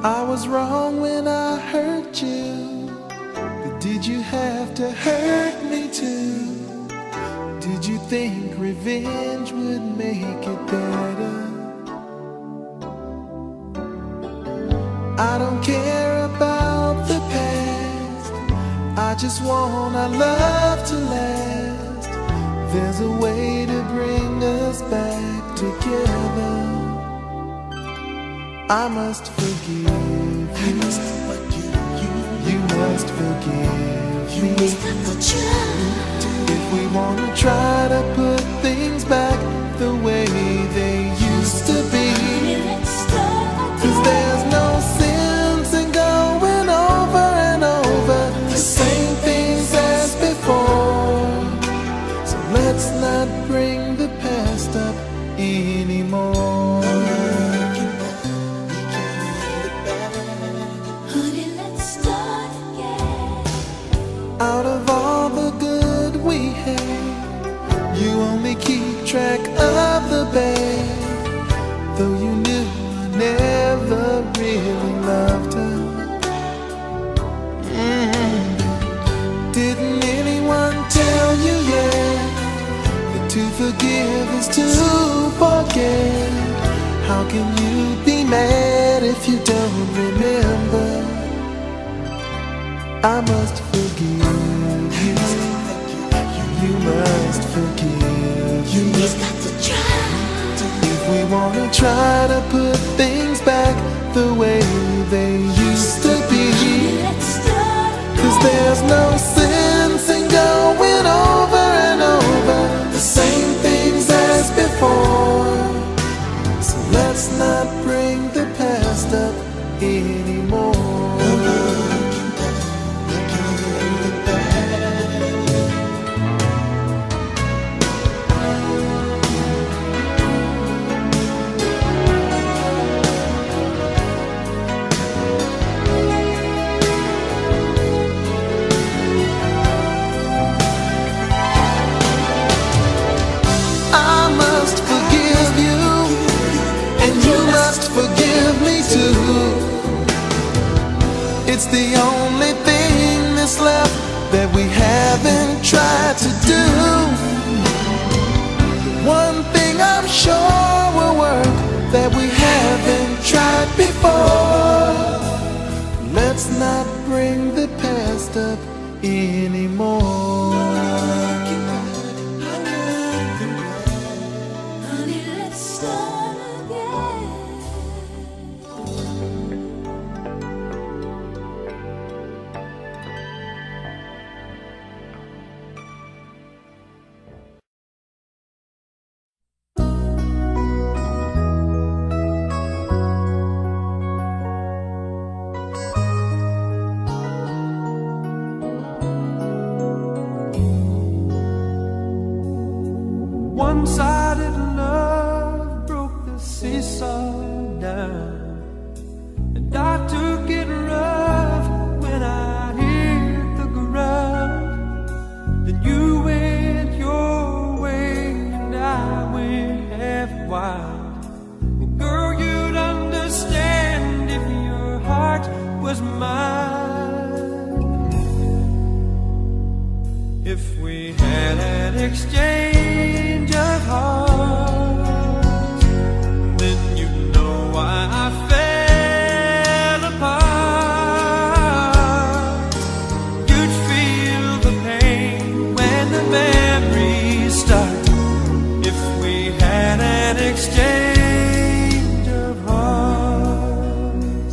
I was wrong when I hurt you, but did you have to hurt me too? Did you think revenge would make it better? I don't care about the past, I just want our love to last. There's a way to bring us back together. I must forgive you. You must forgive me. If we want to try to put things back the way they used to be, 'cause there's no sense in going over and over the same things as before. So let's not bring the past up anymore. Out of all the good we had, you only keep track of the bad. Though you knew I never really loved her. Didn't anyone tell you yet that to forgive is to forget? How can you be mad if you don't remember? I must forgive you. You must forgive you. You've got to try. If we want to try to put things back the way they used to be, 'cause there's no sense in going over and over the same things as before. So let's not bring the past up anymore. It's the only thing that's left that we haven't tried to do. One thing I'm sure will work that we haven't tried before. Let's not bring the past up anymore. Honey, let's start again. One-sided love broke the seesaw down, and I took it rough when I hit the ground. Then you went your way and I went half wild. And girl, you'd understand if your heart was mine. If we had an exchange of hearts, then you know why I fell apart. You'd feel the pain when the memories start. If we had an exchange of hearts,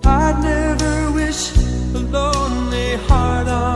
I'd never wish a lonely heart on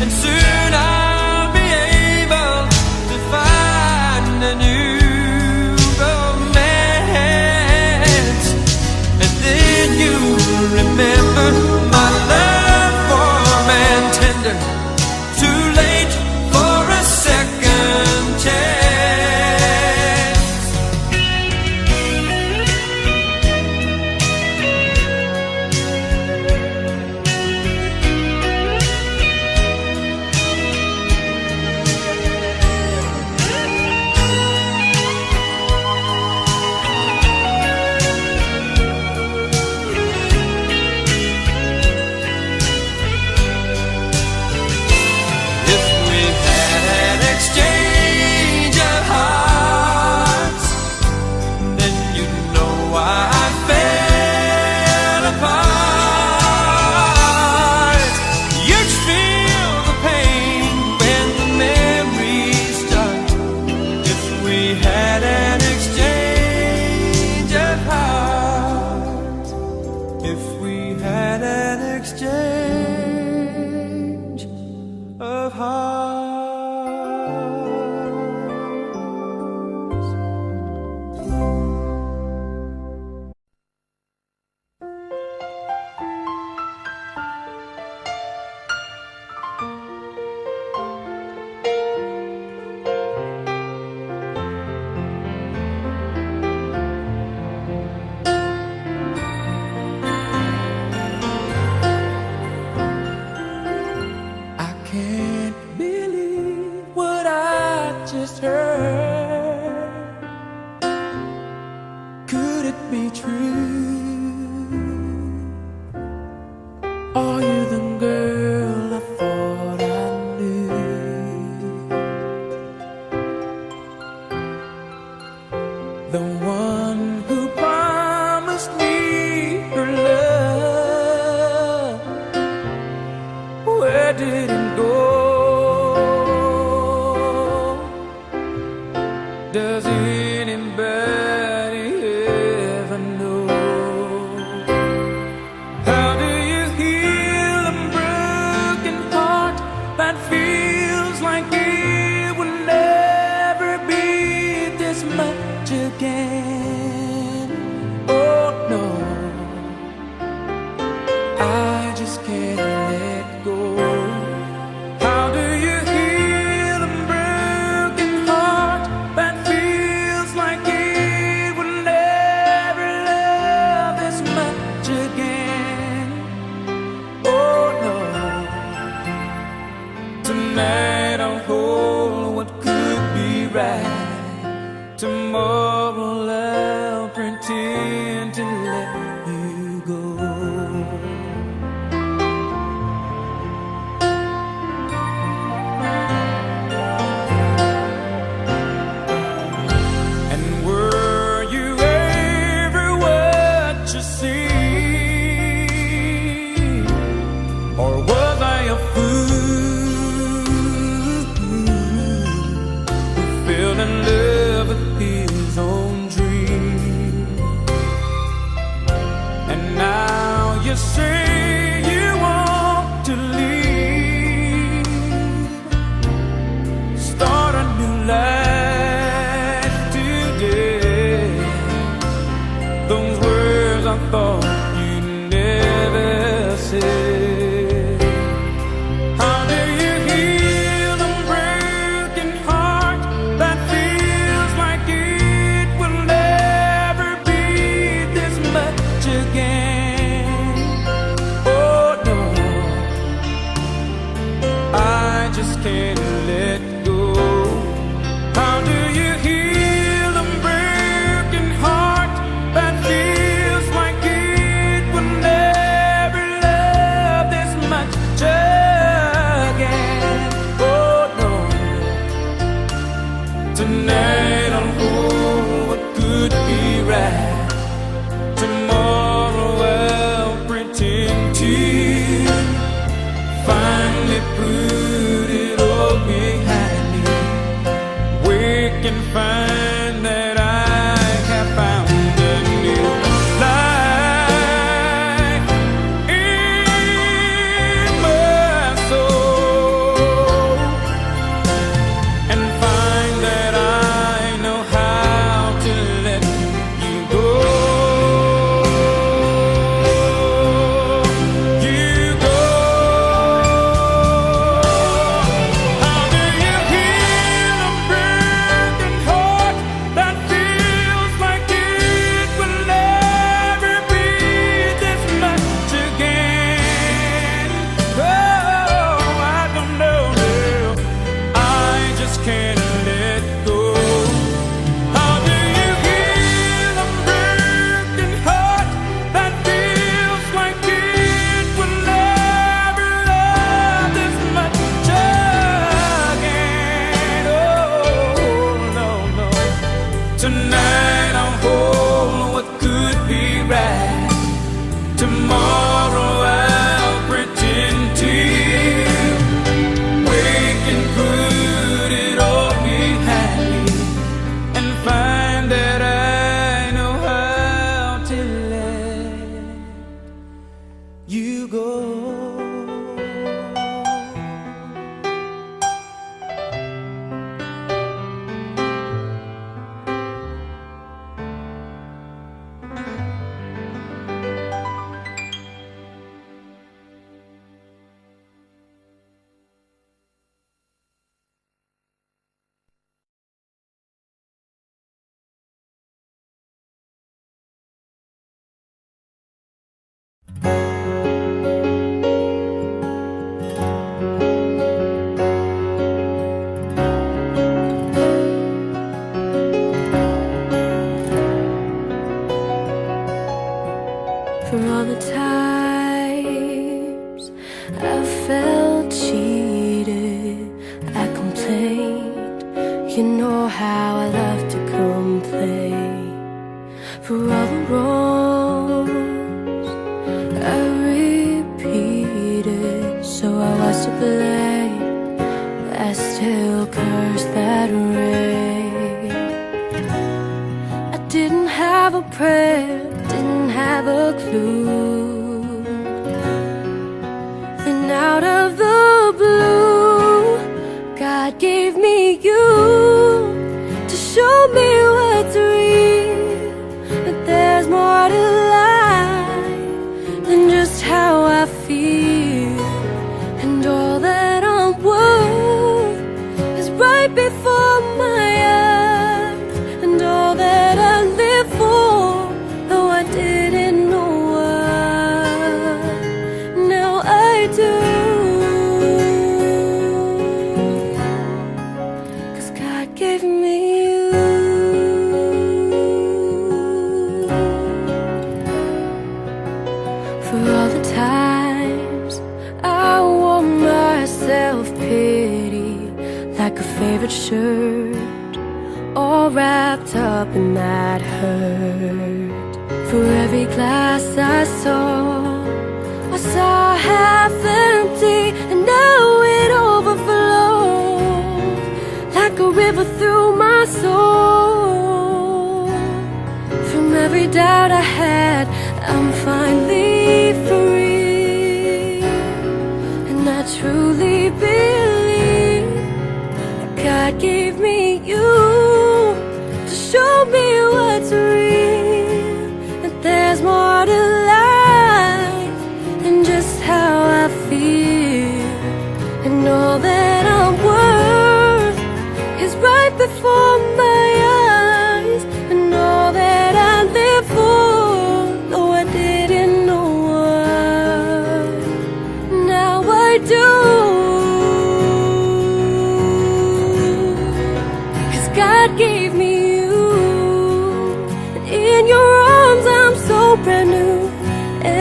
and soon I'll be able to find a new romance. And then you'll remember my love for a man tender, too late for a second chance. Finally put it all behind. You know how I love to complain for all the wrongs I repeated. So I was to blame. I still curse that rain. I didn't have a prayer, didn't have a clue. Then out of the blue, God gave me you to show me what's real, that there's more to life than just how I feel. And all that I'm worth is right before my eyes. And all that I live for, though I didn't know why, now I do. Gave me you. For all the times I wore my self-pity like a favorite shirt, all wrapped up in that hurt. For every glass I saw half empty, and now it overflows like a river through my soul. From every doubt I had, I'm finally free. And I truly believe that God gave me you to show me what's real, that there's more to life than just how I feel. And all that I'm worth is right before my eyes. And all that I live for, though I didn't know why, now I do. 'Cause God gave me you, and in your arms I'm so brand new.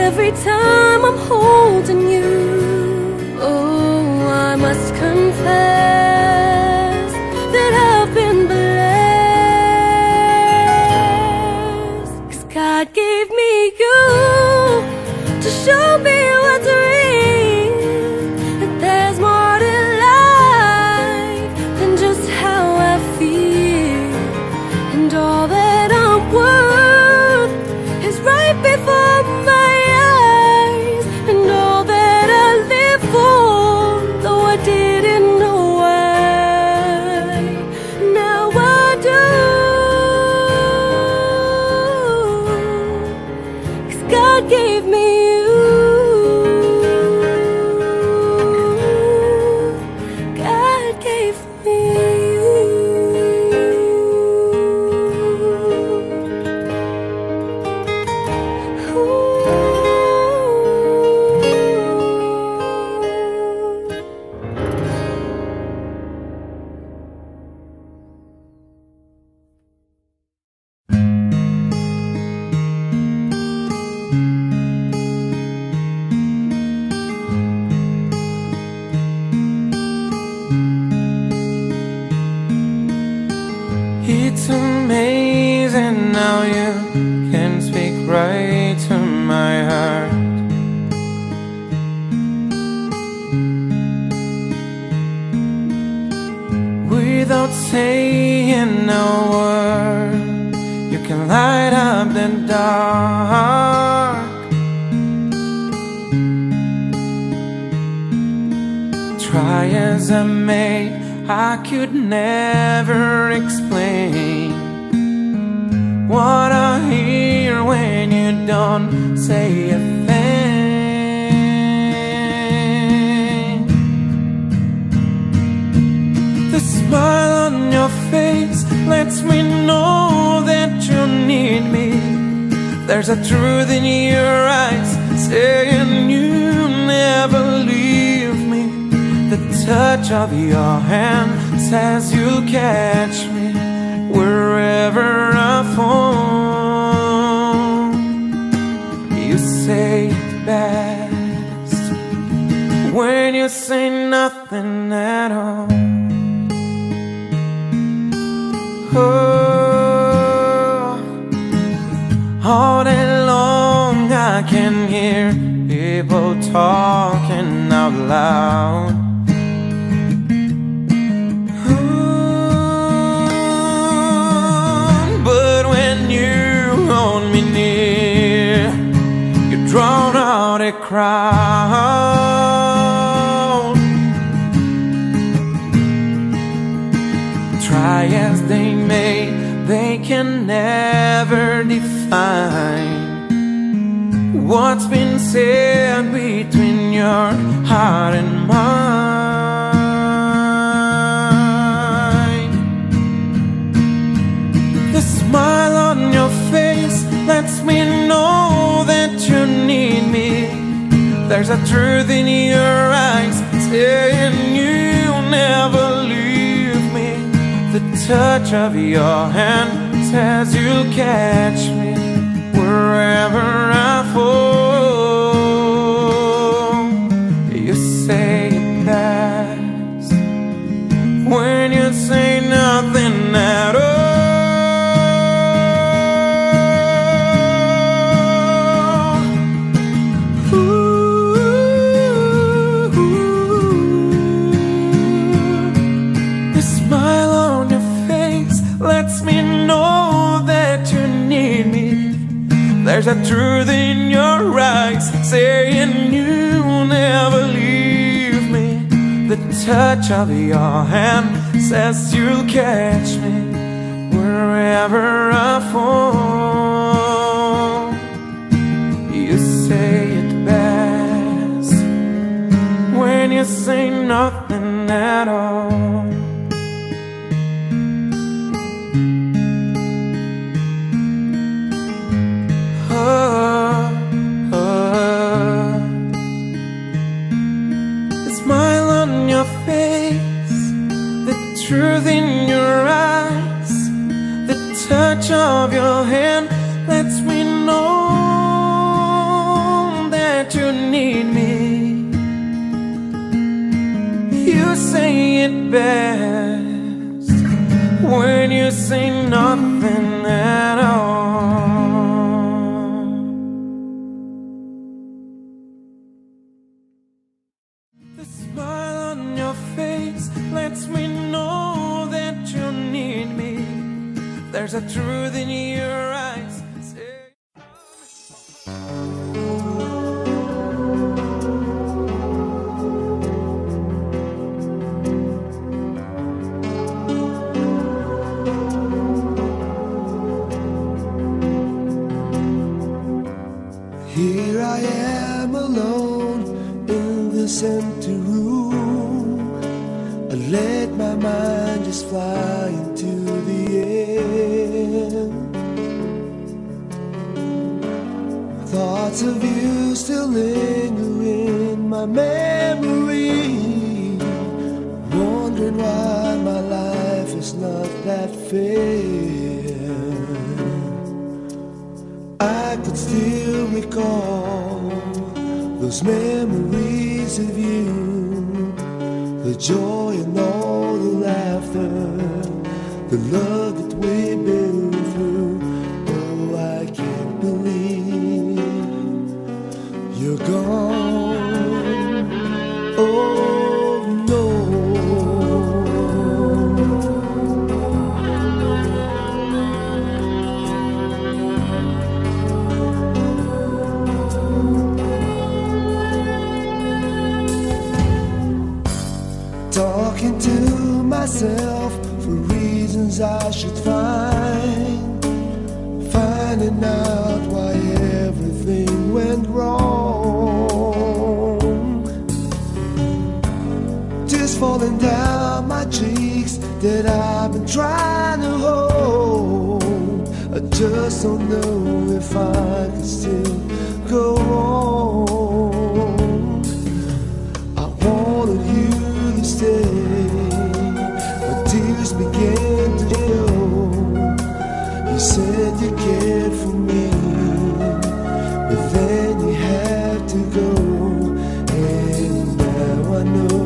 Every time I'm holding you, oh, I must confess that I've been blessed. 'Cause God gave me you to show me what's real, that there's more to life than just how I feel. And all that I'm worth is right before my eyes. And all that I live for, though I didn't know why, now I do. 'Cause God gave me you. God gave me you. It's amazing how you can speak right to my heart. Without saying a word, you can light up the dark. Try as I may, I could never explain what I hear when you don't say a thing. The smile on your face lets me know that you need me. There's a truth in your eyes saying you never leave me. The touch of your hand says you'll catch me wherever I fall. You say it best when you say nothing at all. Oh, all day long I can hear people talking out loud. But when you hold me near, you drown out a crowd. Try as they may, they can never define what's been said between your heart and mine. The smile on your face lets me know that you need me. There's a truth in your eyes saying you'll never leave me. The touch of your hand says you'll catch me wherever I fall. You say it best when you say nothing at all. The smile on your face lets me know that you need me. There's a truth in your eyes saying you'll never leave me. The touch of your hand says you'll catch me wherever I fall. You say it best when you say nothing at all. Smile on your face, the truth in your eyes, the touch of your hand lets me know that you need me. You say it best when you say nothing at all. The smile on your face lets me know that you need me. There's a truth in your eyes. Here I am alone in this empty room. I let my mind just fly into the air. Thoughts of you still linger in my memory, wondering why my life is not that fair. I could still recall those memories of you, the joy and all the laughter, the love that we've been through. Oh, I can't believe you're gone. Oh no. Talking to myself for reasons I should find, finding out why everything went wrong. Tears falling down my cheeks that I've been trying to hold. I just don't know if I can still go on. I wanted you to stay, but tears began to flow. You said you cared for me, but then you had to go. And now I know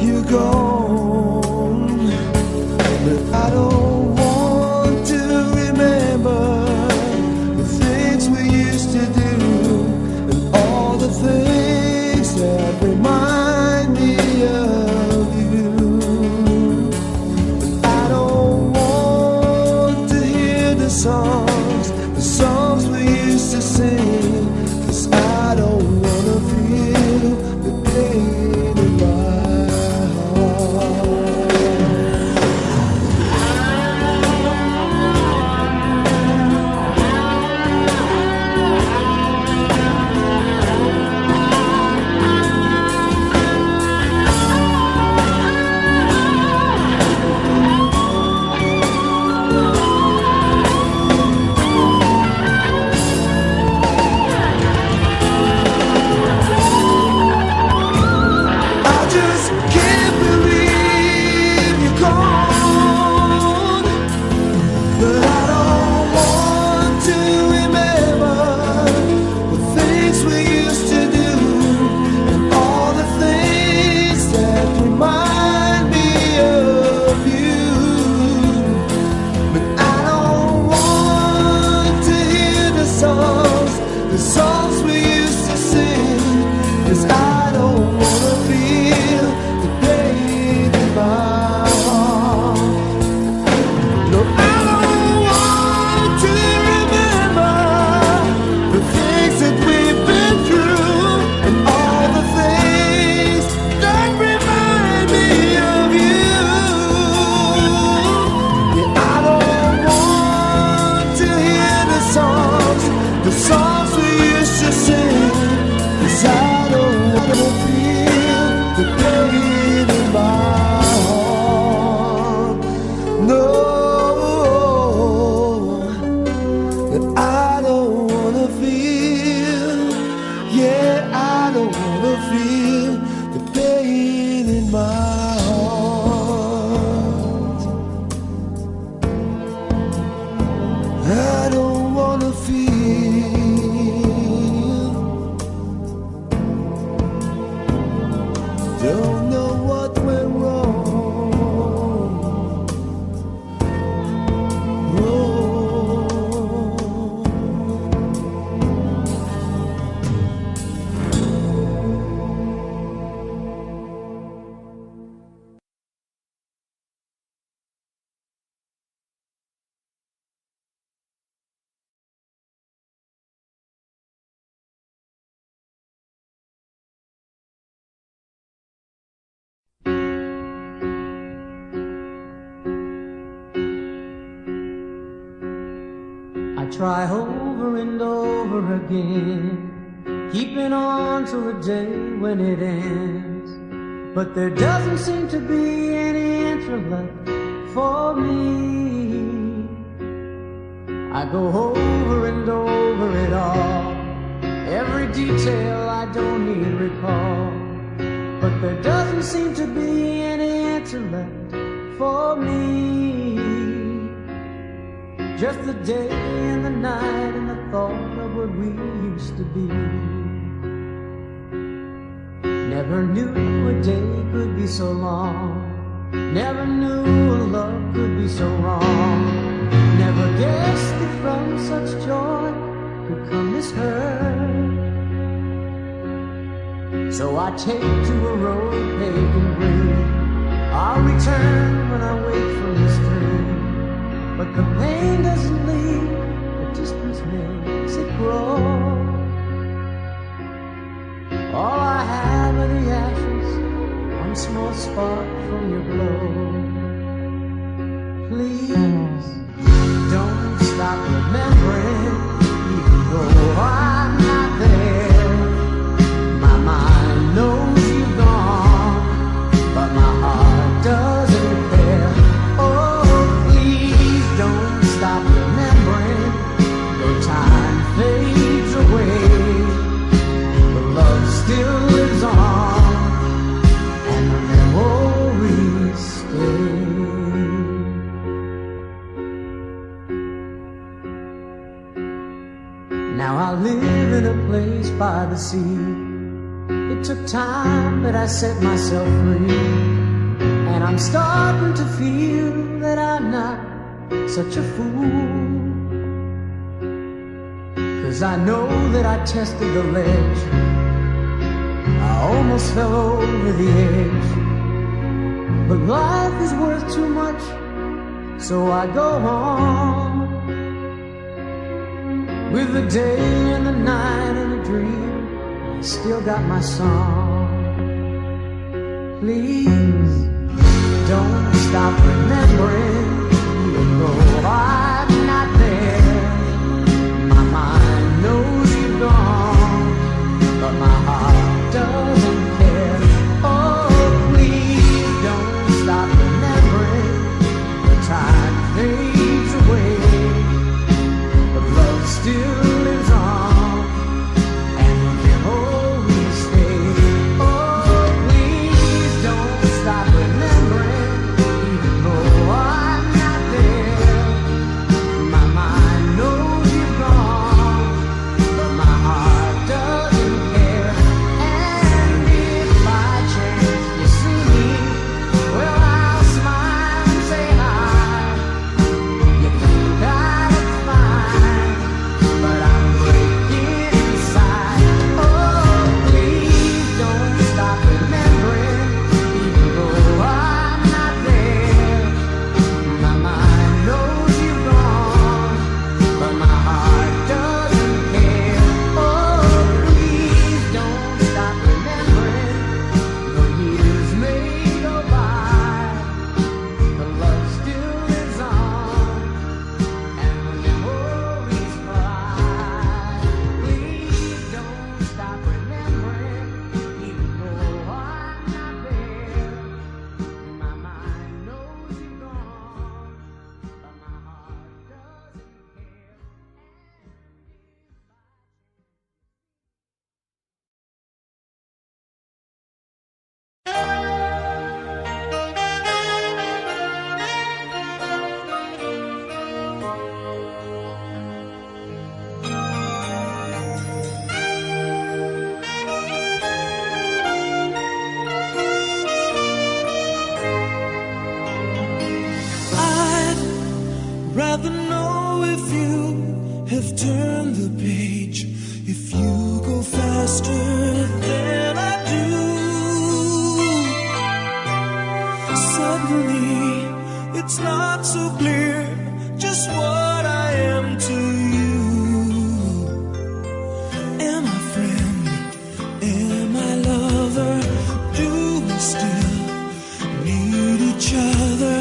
you're gone. And try over and over again, keeping on to a day when it ends. But there doesn't seem to be any answer left for me. I go over and over it all, every detail I don't need recall. But there doesn't seem to be any answer left for me. Just the day and the night and the thought of what we used to be. Never knew a day could be so long, never knew a love could be so wrong. Never guessed that from such joy could come this hurt. So I take to a road paved in green, I'll return when I wake from this dream. But the pain doesn't leave, the distance makes it grow. All I have are the ashes, one small spark from your glow. Please don't stop remembering, even though I'm not there. My mind knows you've gone, but my heart doesn't care. Oh, please don't stop remembering, though time fades away. Love still lives on, and the memories stay. Now I live in a place by the sea. It took time, but I set myself free. And I'm starting to feel that I'm not such a fool. 'Cause I know that I tested the ledge, I almost fell over the edge. But life is worth too much, so I go on. With the day and the night and the dream, I still got my song. Please don't stop remembering, even though I'm not there. My mind knows you're gone, but my heart doesn't care. Oh, please don't stop remembering, the time fades away, but love still lives on, and the memories stay. Oh, please don't stop remembering, even though I'm not there. My mind knows you're gone, but my heart doesn't care. And if by chance you see me, well, I'll smile and say hi. You think I look fine, but I'm breaking inside. Oh, please don't stop remembering, even though I'm not there. My mind knows you're gone, but my heart doesn't care. Oh, please don't stop remembering, the years may go by, the love still lives on, and the memories fly. Please don't stop remembering, even though I'm not there. My mind knows you're gone, but my heart doesn't care. I'd rather know if you have turned the page, if you go faster than I do. Suddenly, it's not so clear just what I am to you. Am I friend? Am I lover? Do we still need each other?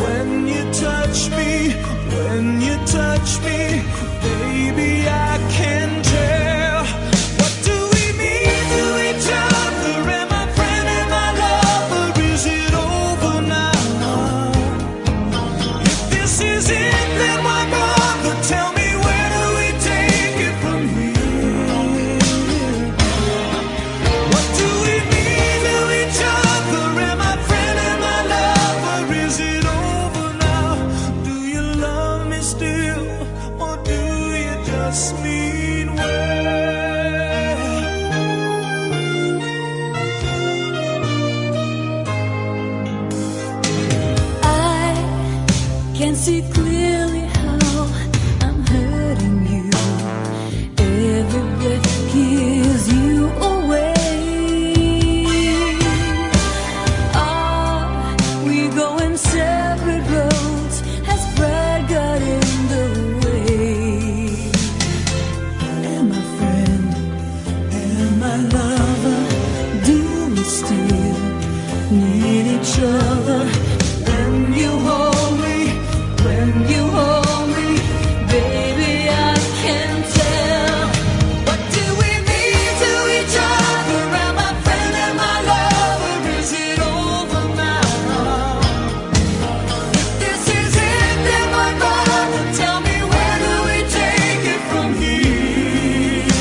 When you touch me, Baby, I can tell. What do we mean to each other? Am I friend, am I lover? Is it over now? If this is it, then why bother? Tell me, where do we take it from here? What do we mean to each other? Am I friend, am I lover? Is it over now? Do you love me still, or do you just mean well? I can see clearly how I'm hurting you. Every breath gives you away. Are we going separate roads? Has pride got in the way? Am I friend? Am I lover? Do we still need each other? When you hold me, when you hold me, baby, I can tell. What do we mean to each other? Am I friend, am I lover? Is it over now? If this is it, then why bother? Tell me, where do we take it from here?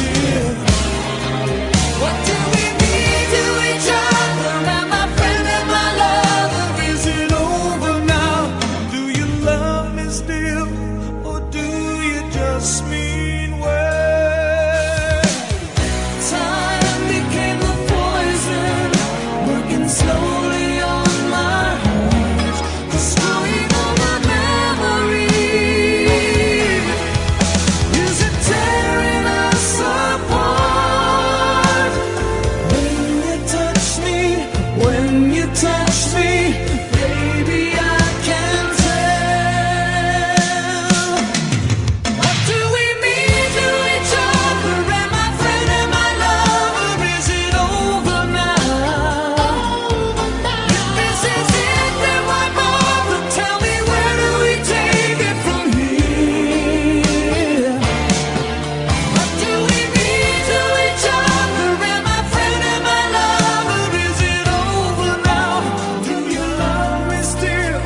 What do we mean to each other? Am I friend, am I lover? Is it over now? Do you love me still, or do you just mean well? Time became the poison, working slowly on my heart, destroying all my memories. Is it tearing us apart? When you touch me, when you touch me, baby, I can tell. What do we mean to each other? Am I friend, am I lover? Is it over now? If this is it, then why bother? Tell me, where do we take it from here? What do we mean to each other? Am I friend, am I lover? Is it over now? Do you love me still,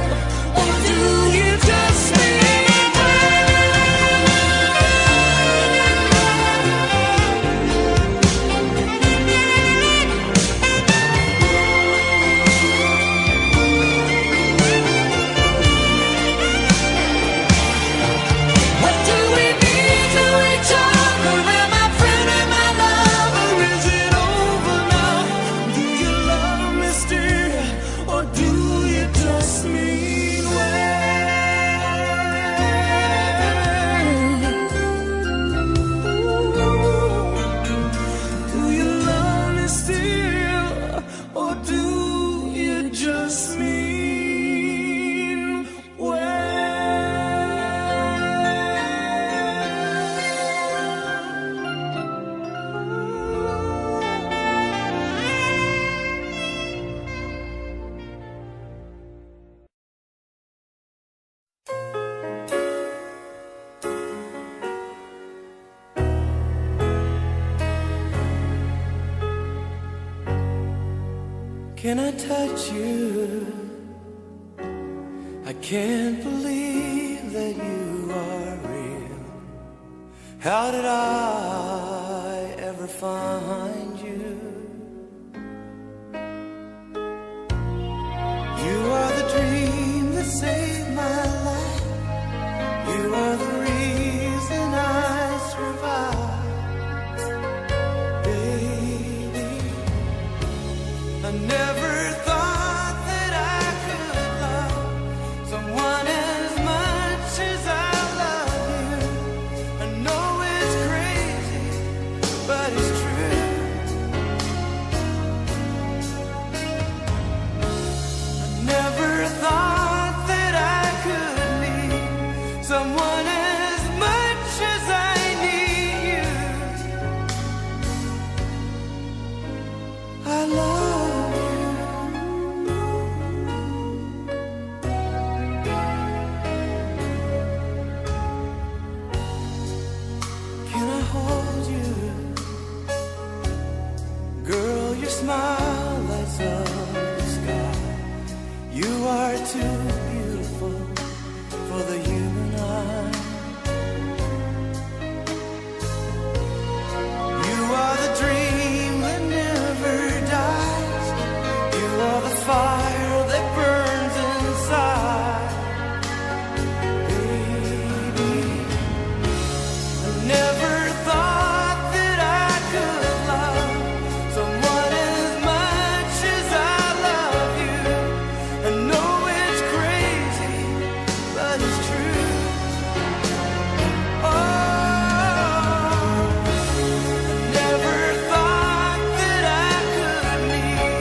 or do you just mean What do we mean to each other? Am I friend, am I lover? Is it over now? Do you love me still, or do you just mean well? Do you love me still, or do you just mean Can I touch you? I can't believe that you are real. How did I ever find you? You are the dream that saved my life. You are the reason I survived. Baby, I never thought that I could love someone as much as I love you. I know it's crazy, but it's true. I never thought that I could You are too beautiful for the human eye. You are the dream that never dies. You are the fire that burns inside. Baby, I never thought that I could love someone as much as I love you. I know it's crazy, but it's true. Oh, I never thought that I could need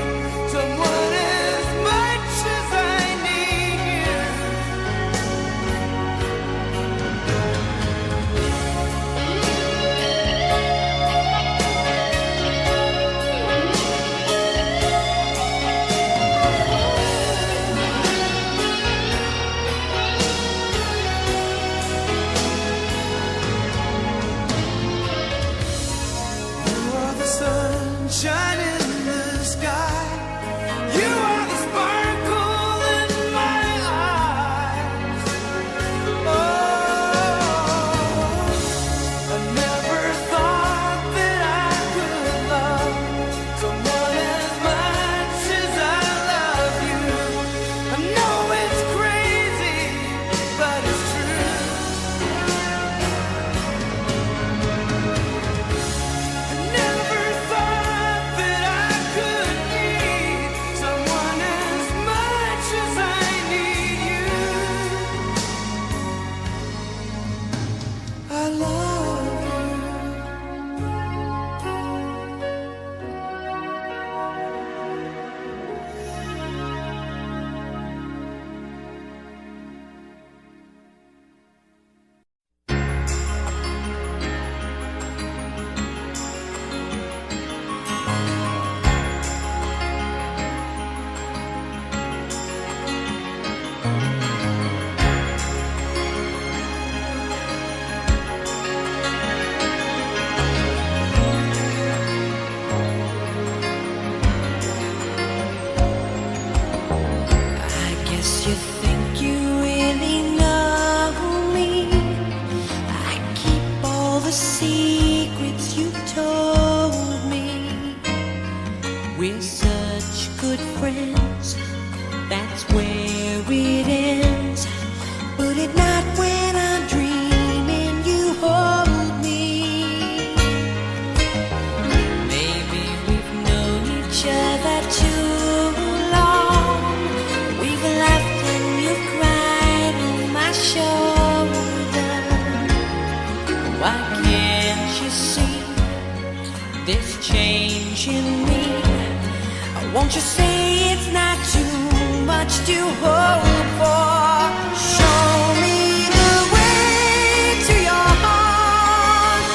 someone as much as I need you. You are the sunshine in the sky. You are the sparkle in my eyes. Oh, I never thought that I could love someone as much as I love you. I know it's crazy, but it's true. I never thought that I could need someone as much as I need you. I love you. I guess you think you really know me. I keep all the secrets you told me. We're such good friends, that's where it ends. But at night when I'm dreaming, you hold me. Maybe we've known each other too long. We've laughed and you've cried on my shoulder. Why can't you see this change in me? Won't you say it's not too much to hope for? Show me the way to your heart.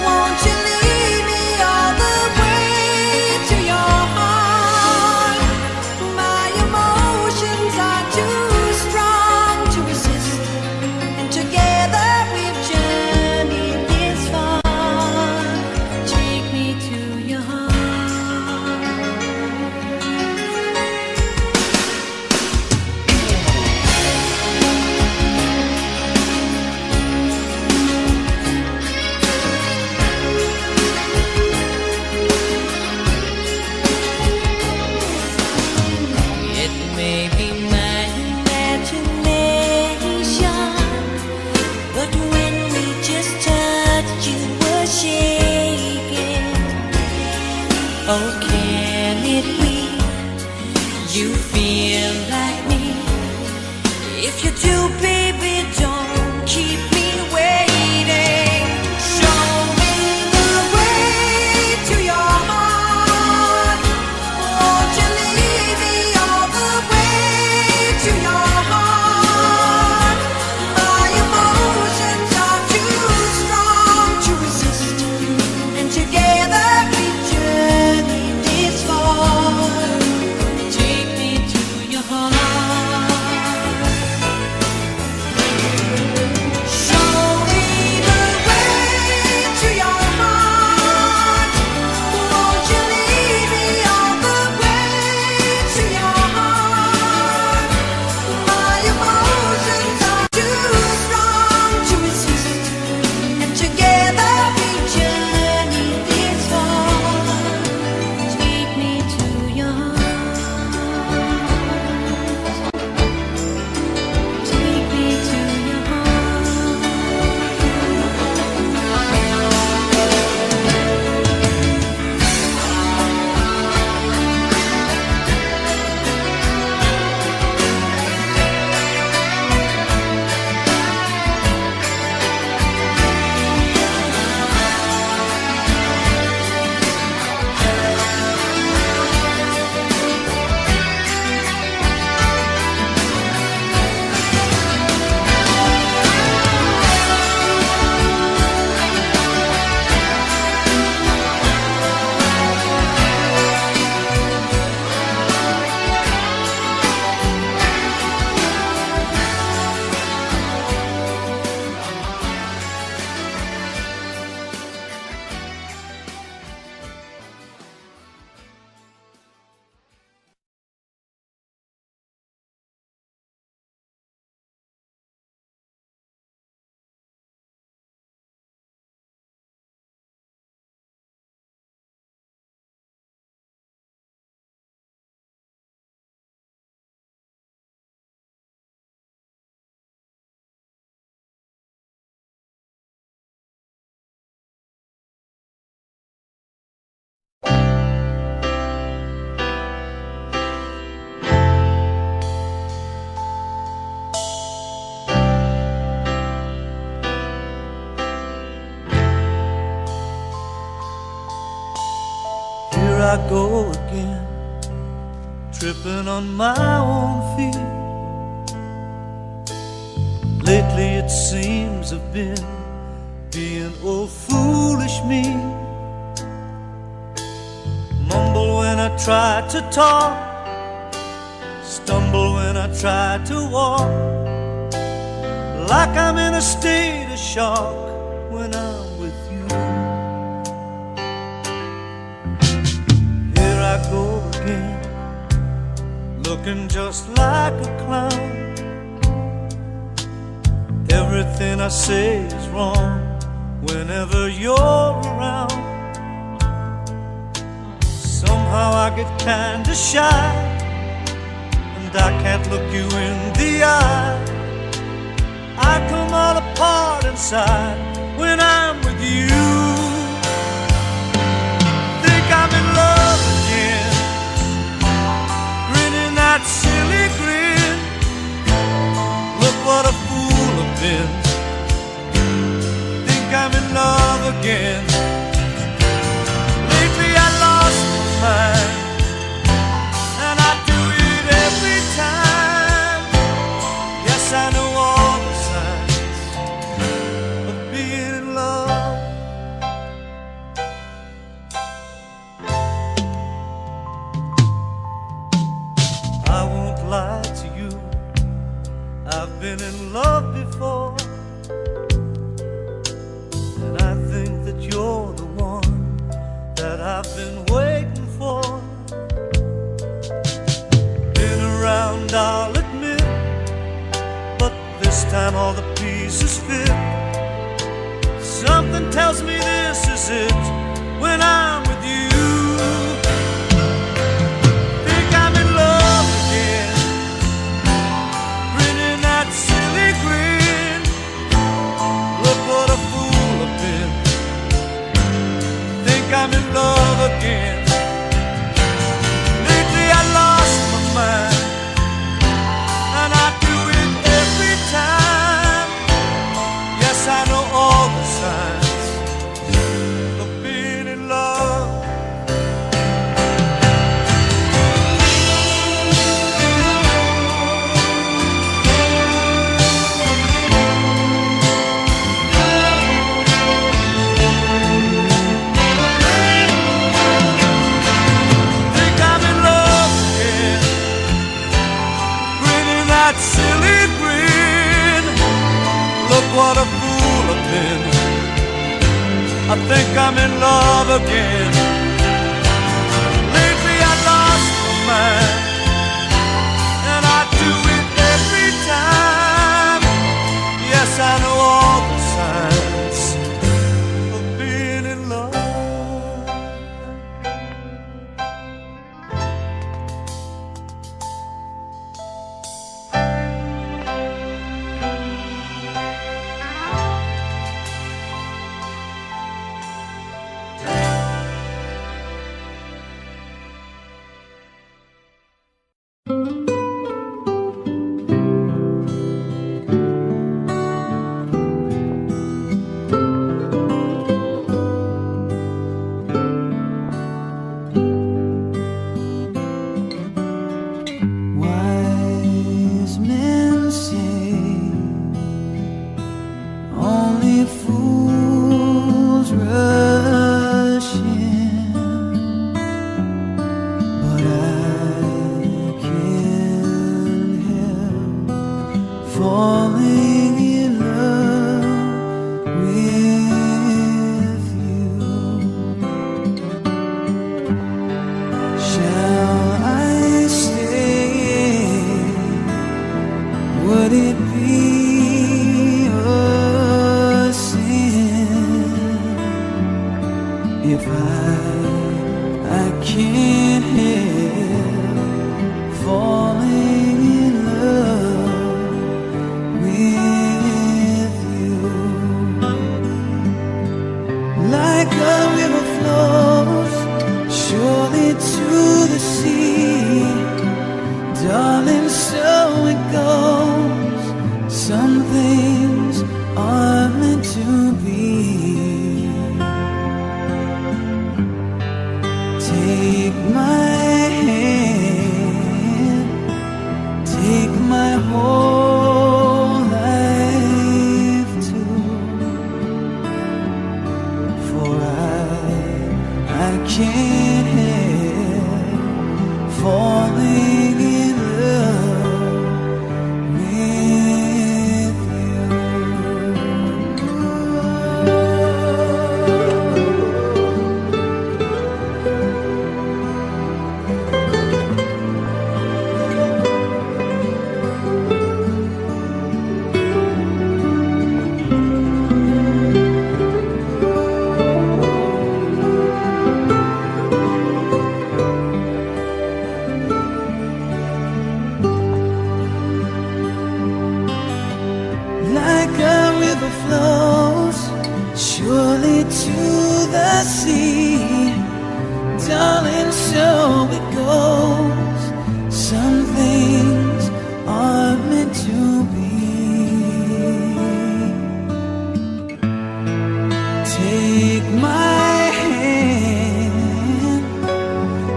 Won't you lead me all the way to your heart? My emotions are too strong to resist, and together we've journeyed this far. Take me to your heart. It may be my imagination, but when we just touched, you were shaking. Oh, can it be you feel like me? If you do, baby, don't keep me waiting. Show me the way to your heart. Won't you lead me all the way to your heart? My emotions are too strong to resist, and together we journeyed this far. Take me to your heart. I go again, tripping on my own feet. Lately it seems I've been being old foolish me. Mumble when I try to talk, stumble when I try to walk, like I'm in a state of shock when I'm with you. Here I go again, looking just like a clown. Everything I say is wrong whenever you're around. Somehow I get kinda shy, and I can't look you in the eye. I come all apart inside when I'm with you. Think I'm in love again, grinning that silly grin. Look what a fool I've been. Think I'm in love again. Lately I lost my mind, and I do it every time. Yes, I know all the signs of being in love. I won't lie to you, I've been in love before, and I think that you're the one that I've been waiting for. Been around, I'll admit, but this time all the pieces fit. Something tells me this is it when I'm with you. Think I'm in love again, grinning that silly grin. Look what a fool I've been. Think I'm in love again. Lately I lost my mind, and I do it every time. Yes, I know all the signs of being in love. Think I'm in love again, grinning that silly grin. Look what a fool I've been. I think I'm in love again. Lately I lost my mind, and I do it every time. Yes, I know all the signs of being in love. Wise men say only fools rush in, but I can't help falling in love with you. Shall I stay? Would it be a sin if I can't help falling in love with you? Like a river flows surely to the sea, darling, so it goes. Some things are meant to be. Take my hand, take my whole life too, for I can't help falling in love with you. Like a river flows surely to the sea, darling, so it goes. Some things are meant to be. Take my hand,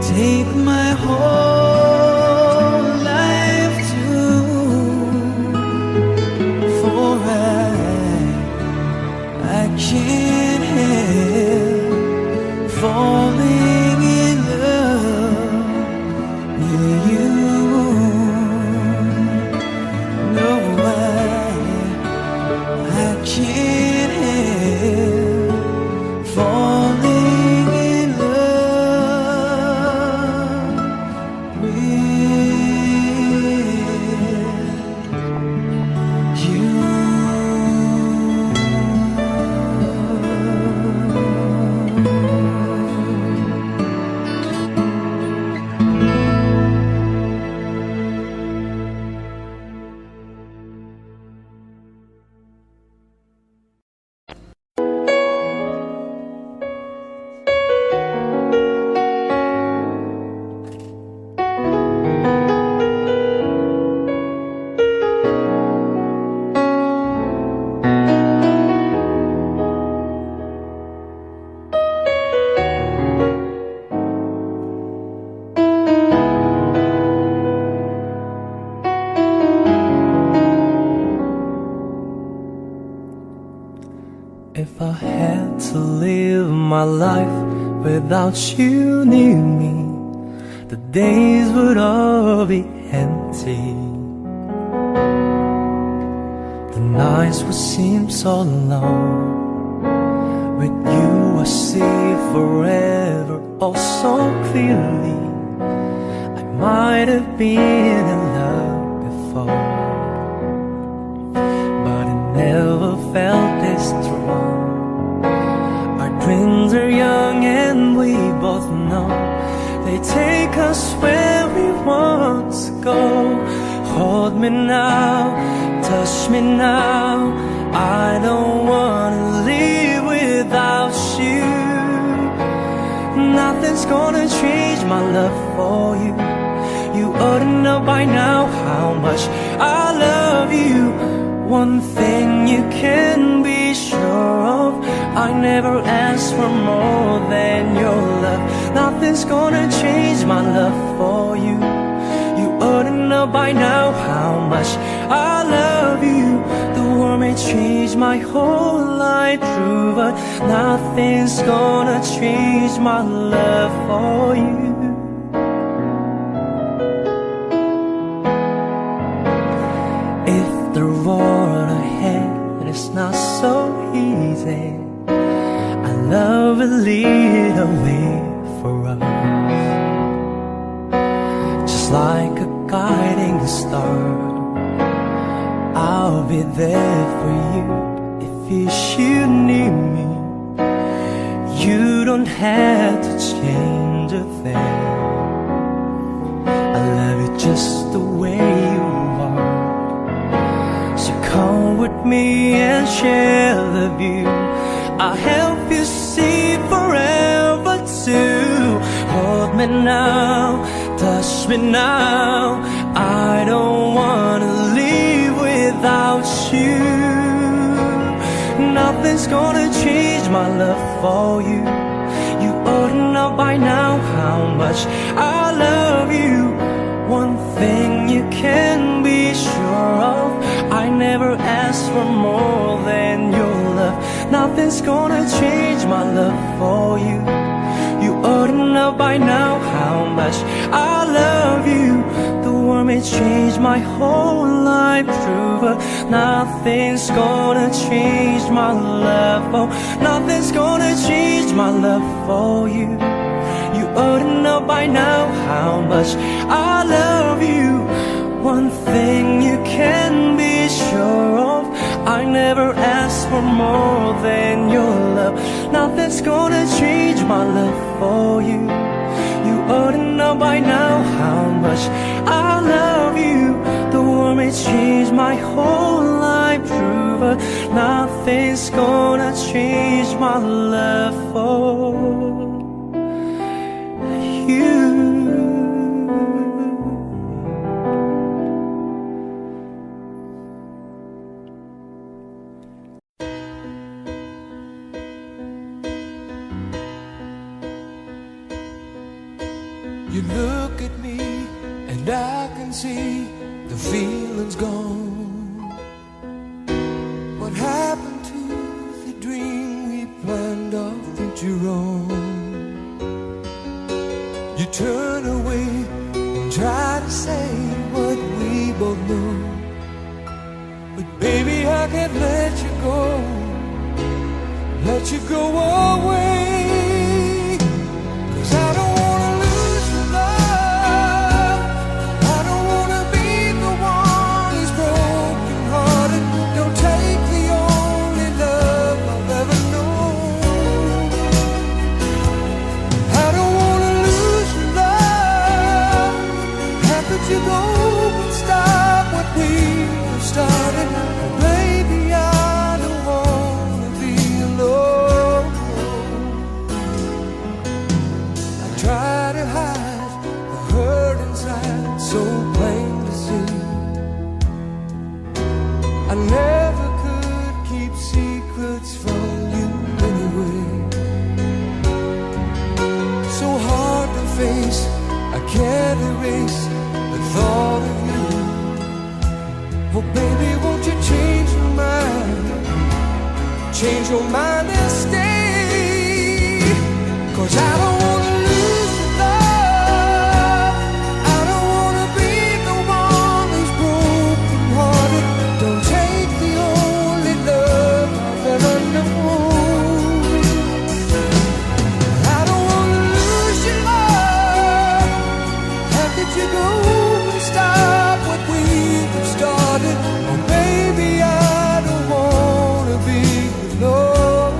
take my whole life too, for I can't help falling in love with you. No, I can't help falling in love with you. If I had to live my life without you near me, the days would all be empty. The nights would seem so long. With you I see forever oh so clearly. I might have been in love before, but it never felt this strong. Our dreams are young and we both know they take us where we want to go. Hold me now, touch me now, I don't wanna live without you. Nothing's gonna change my love for you. You ought to know by now how much I love you. One thing you can be sure of, I never asked for more than your love. Nothing's gonna change my love for you. You ought to know by now how much I love you. The world may change my whole life through, but nothing's gonna change my love for you. If the road ahead is not so easy, I love will lead a way for us, just like a guiding star. I'll be there for you if you should need me. You don't have to change a thing. I love you just the way you are. So come with me and share the view. I'll help you see forever too. Hold me now, touch me now, I don't wanna live without you. Nothing's gonna change my love for you. You ought to know know by now how much I love you. One thing you can be sure of, I never asked for more than your love. Nothing's gonna change my love for you. You ought to know by now how much I love you. The world may change my whole life through, but nothing's gonna change my love. Oh, nothing's gonna change my love for you. You ought to know by now how much I love you. One thing you can be sure of, I never asked for more than your love. Nothing's gonna change my love for you. You ought to know by now how much I love you. The world may change my whole life through, but nothing's gonna change my love for you. You look at me and I can see the feeling's gone. What happened to the dream we planned our future on? You turn away and try to say what we both know, but baby, I can't let you go away. 'Cause I don't wanna lose your love. I don't wanna be the one who's broken hearted. Don't take the only love I've ever known. I don't wanna lose your love. How could you go and stop what we have started? Oh, baby, I don't wanna be alone. I try to hide the hurt inside, so plain to see. I never could keep secrets from you anyway. So hard to face, I can't erase the thought of you. Oh baby, won't you change your mind? Change your mind and stay. 'Cause I don't wanna lose your love. I don't wanna be the one who's broken hearted. Don't take the only love I've ever known. I don't wanna lose your love. How could you go and stop what we have started? Oh baby, I don't wanna be alone.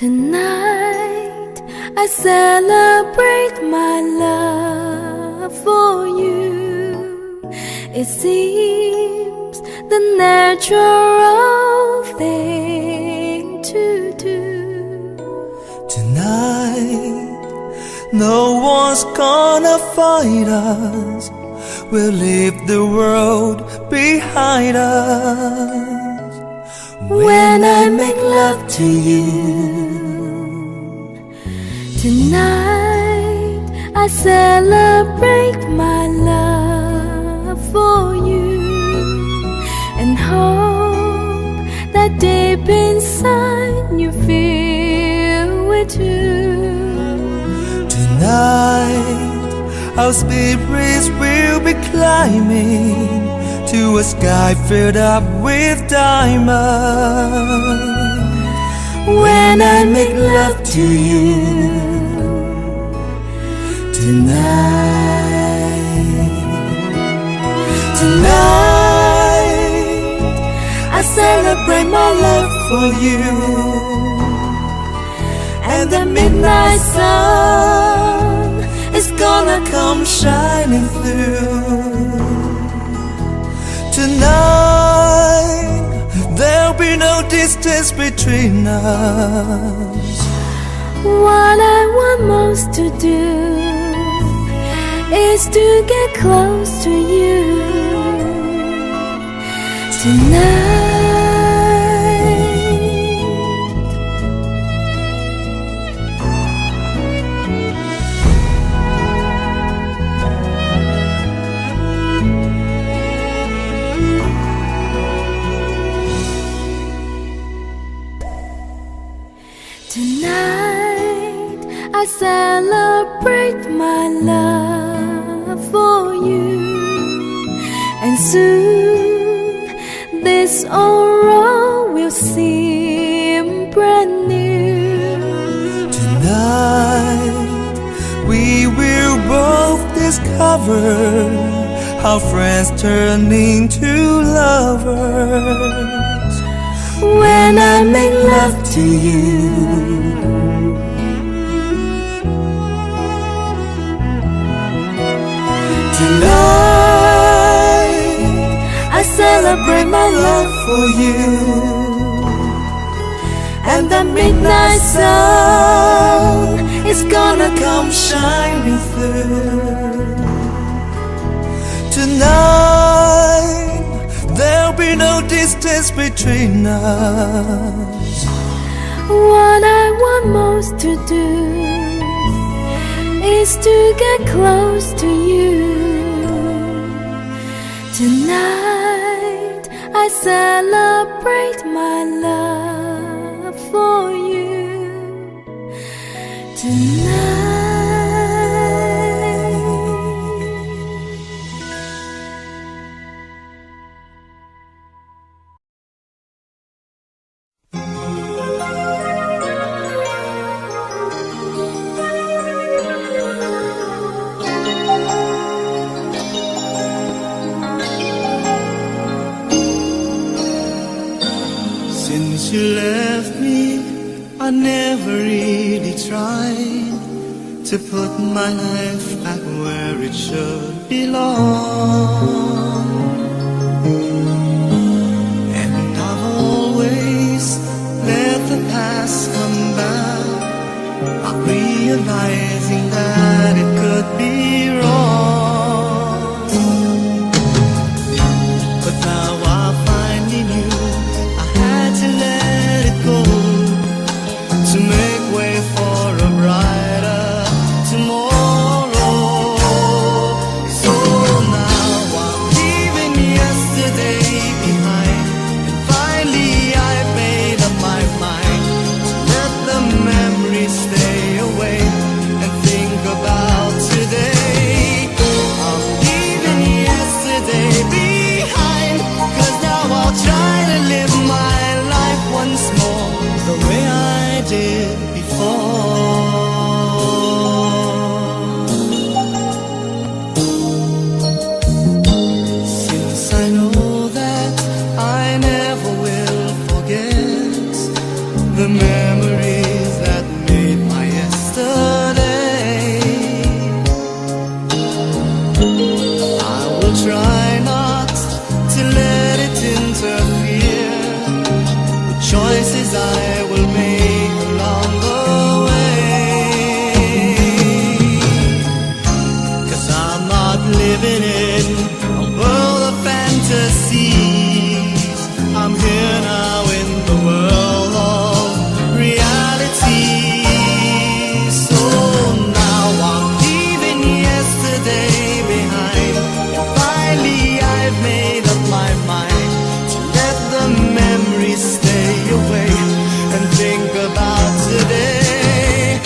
Tonight I celebrate my love for you. It seems the natural thing to do. Tonight, no one's gonna fight us. We'll leave the world behind us. When I make love to you, tonight I celebrate my love for you and hope that deep inside you feel it too. tonight our spirits will be climbing to a sky filled up with diamonds. When I make love to you tonight, I celebrate my love for you, and the midnight sun is gonna come shining through. Tonight, there'll be no distance between us. What I want most to do is to get close to you tonight. Tonight I celebrate my love for you, and soon this old road will seem brand new. Tonight, we will both discover how friends turn into lovers. When I make love to you tonight, I celebrate my love for you, and the midnight sun is gonna come shining through. Tonight, there'll be no distance between us. What I want most to do is to get close to you tonight. I celebrate my love for you tonight. Since you left me, I never really tried to put my life back where it should belong. And I've always let the past come back, not realizing that it could be wrong. But now I finally knew I had to let it go to make way for a brighter tomorrow. So now I'm leaving yesterday behind, and finally I've made up my mind to let the memories stay away and think about today. I'm leaving yesterday behind, 'cause now I'll try to live my life once more the way I did before. Since I know that I never will forget the memories choices I will make along the way. 'Cause I'm not living in a world of fantasies. I'm here now in the world of reality. So now I'm leaving yesterday behind. And finally I've made up my mind to let the memories stay away and think about today.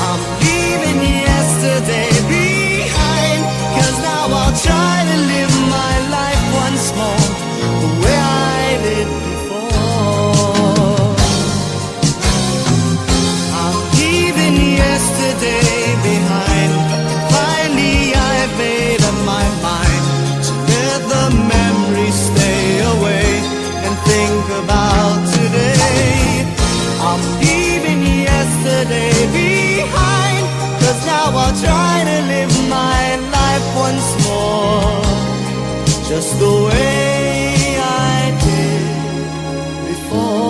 I'm leaving yesterday behind, 'cause now I'll try to live my life once more the way I did before. I'm leaving yesterday behind, and finally I've made up my mind to let the memories stay away and think about today. I'm leaving yesterday behind, 'cause now I'll try to live my life once more just the way I did before.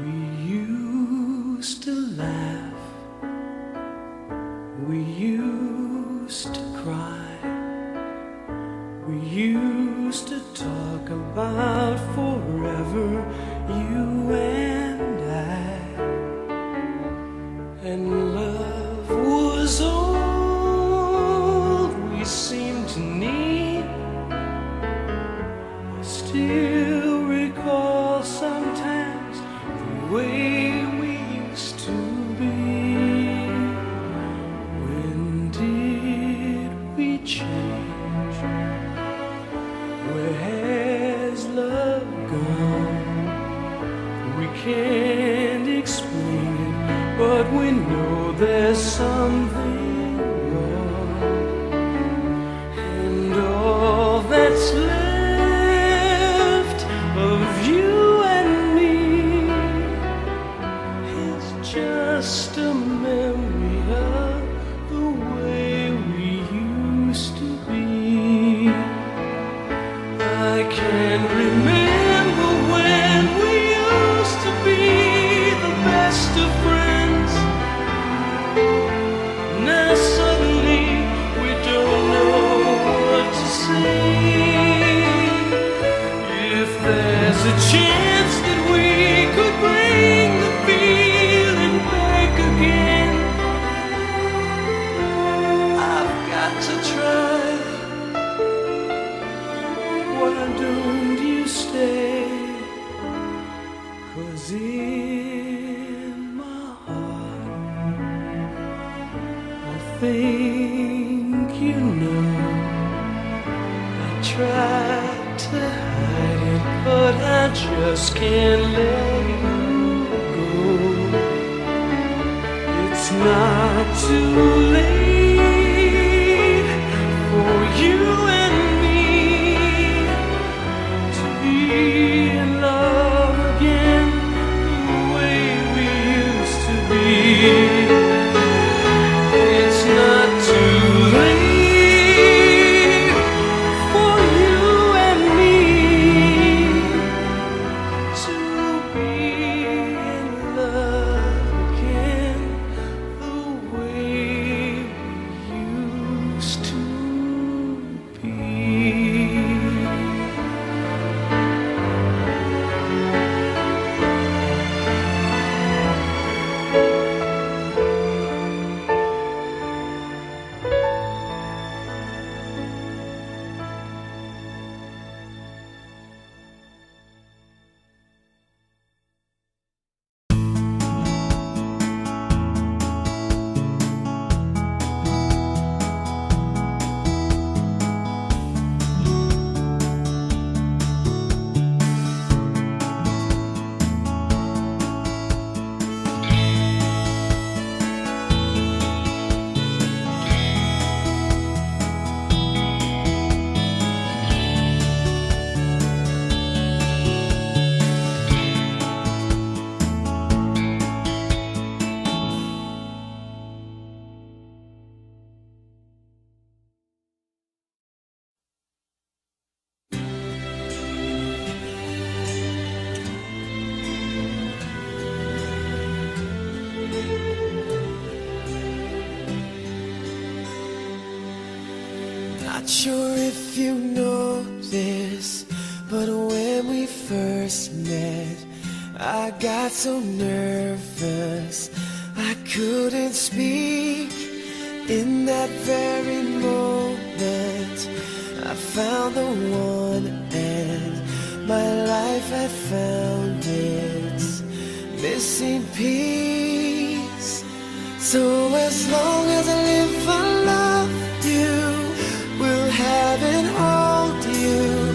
We used to laugh, we used to cry, we used to talk about forever, you and I. And love was all we seemed to need. I still recall sometimes the way we used to be. When did we change? Where has love gone? We can't explain it, but we know there's something wrong. And all that's left of you and me is just a memory of the way we used to be. I can remember when we used to be the best of friends. Now suddenly we don't know what to say. If there's a chance that we could bring the feeling back again, I've got to try. Why don't you stay? 'Cause in my heart I think you know I tried to hide it, but I just can't let you go. It's not too late for you and me to be in love again the way we used to be. It's not too late for you and me to be in love again the way we Not sure if you know this, but when we first met, I got so nervous I couldn't speak. In that very moment, I found the one, and my life had found its missing piece. So as long as I live, I love you, will have and hold you.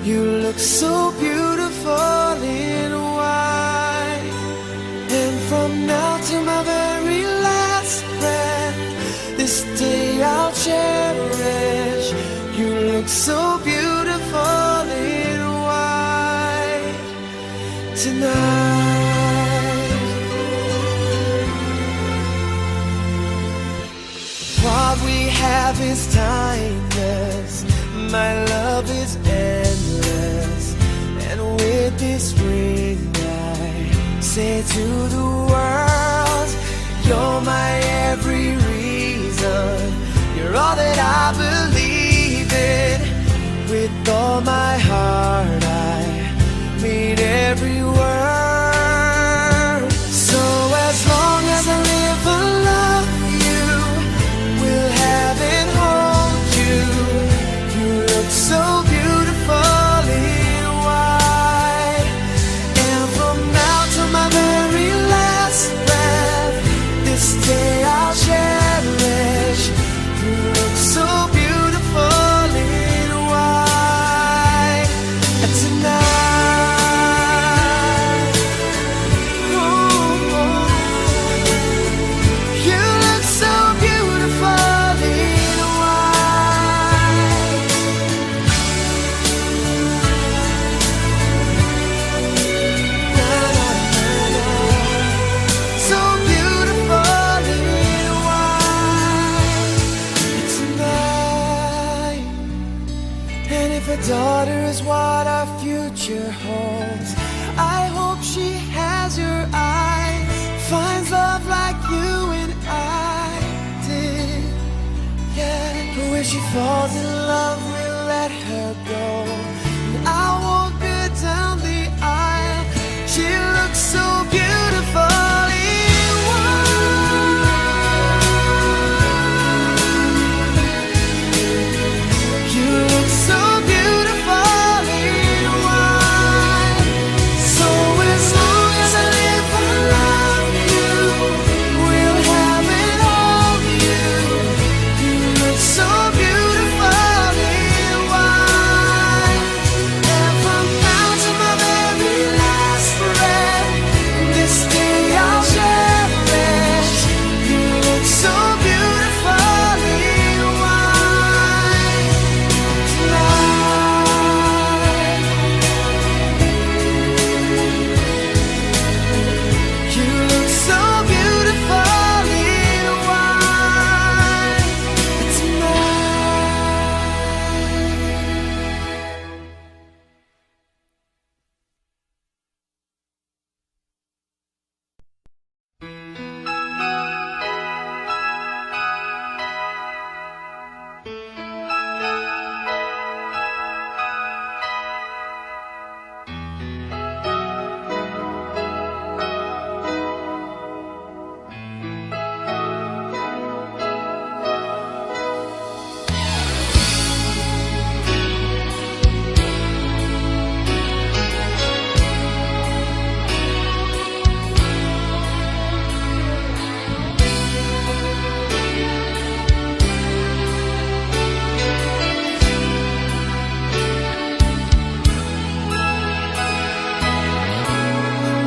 You look so beautiful in white, and from now to my very last breath, this day I'll cherish. You look so beautiful in white tonight. What we have is timeless, my love is endless, and with this ring I say to the world, you're my every reason, you're all that I believe in. With all my heart I mean every word. So as long as I live, I love you, will have and hold you. You look so beautiful in white, and from now to my very last breath, this day I'll cherish. You look so beautiful in white tonight. Ooh, you look so beautiful in white. Na, na, na, na. So beautiful in white tonight. And if a daughter is what our future holds, I hope she has your eyes, finds love like you and I did. Yeah, but when she falls in love, we'll let her go, and I'll walk her down the aisle. She looks so beautiful in white. You look so beautiful in white. So as long as I live, I love you, will have and hold you. You look so beautiful in white, and from now to my very last breath, this day I'll cherish. You look so beautiful in white tonight. You look so beautiful in white tonight.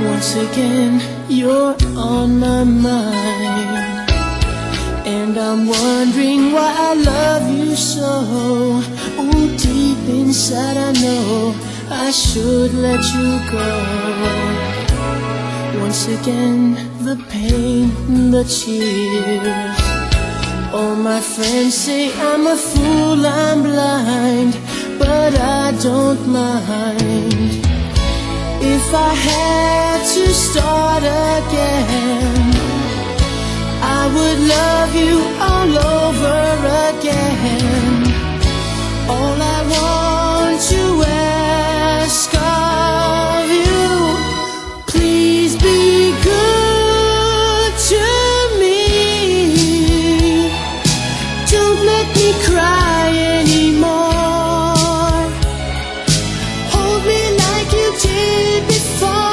Once again, you're on my mind, and I'm wondering why I love you so. Oh, deep inside I know I should let you go. Once again, the pain, the tears. All my friends say I'm a fool, I'm blind, but I don't mind. If I had to start again, I would love you all over again. All I want to ask of you, please be good to me. Don't let me cry anymore. Hold me like you did before.